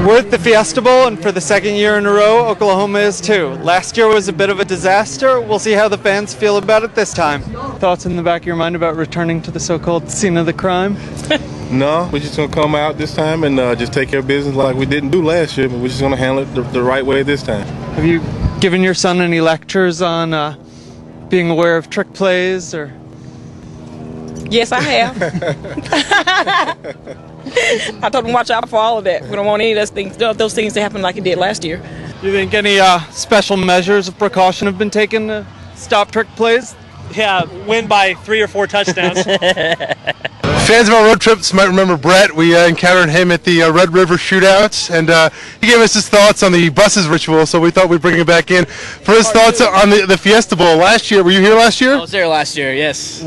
We're at the Fiesta Bowl, and for the second year in a row, Oklahoma is too. Last year was a bit of a disaster. We'll see how the fans feel about it this time. Thoughts in the back of your mind about returning to the so-called scene of the crime? No, we're just going to come out this time and just take care of business like we didn't do last year, but we're just going to handle it the right way this time. Have you given your son any lectures on being aware of trick plays, or? Yes, I have. I told him watch out for all of that. We don't want any of those things to happen like it did last year. Do you think any special measures of precaution have been taken to stop trick plays? Yeah, win by 3 or 4 touchdowns. Fans of our road trips might remember Brett. We encountered him at the Red River Shootouts, and he gave us his thoughts on the buses ritual, so we thought we'd bring him back in for his thoughts on the Fiesta Bowl. Last year, were you here last year? I was there last year, yes.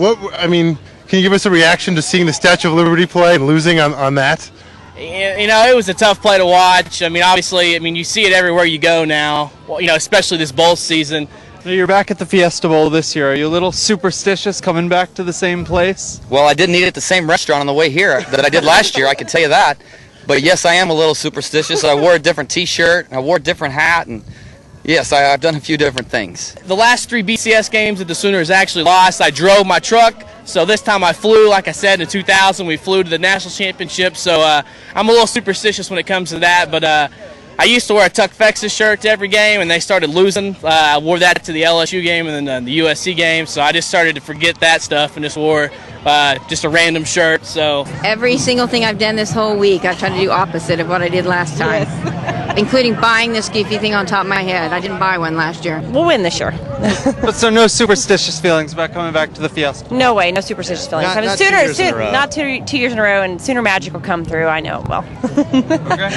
Can you give us a reaction to seeing the Statue of Liberty play and losing on that? You know, it was a tough play to watch. I mean, obviously, you see it everywhere you go now, well, especially this bowl season. So you're back at the Fiesta Bowl this year. Are you a little superstitious coming back to the same place? Well, I didn't eat at the same restaurant on the way here that I did last year, I can tell you that. But yes, I am a little superstitious. I wore a different t-shirt, I wore a different hat, and yes, I've done a few different things. The last 3 BCS games that the Sooners actually lost, I drove my truck. So this time I flew, like I said, in 2000. We flew to the national championship. So I'm a little superstitious when it comes to that. But I used to wear a Tuck Fexas shirt to every game, and they started losing. I wore that to the LSU game and then the USC game. So I just started to forget that stuff and just wore just a random shirt. So every single thing I've done this whole week, I've tried to do opposite of what I did last time. Yes. Including buying this goofy thing on top of my head. I didn't buy one last year. We'll win this year. But so no superstitious feelings about coming back to the Fiesta? No way, no superstitious feelings. Not 2 years in a row. Not two years in a row, and Sooner Magic will come through, I know. Well. Okay.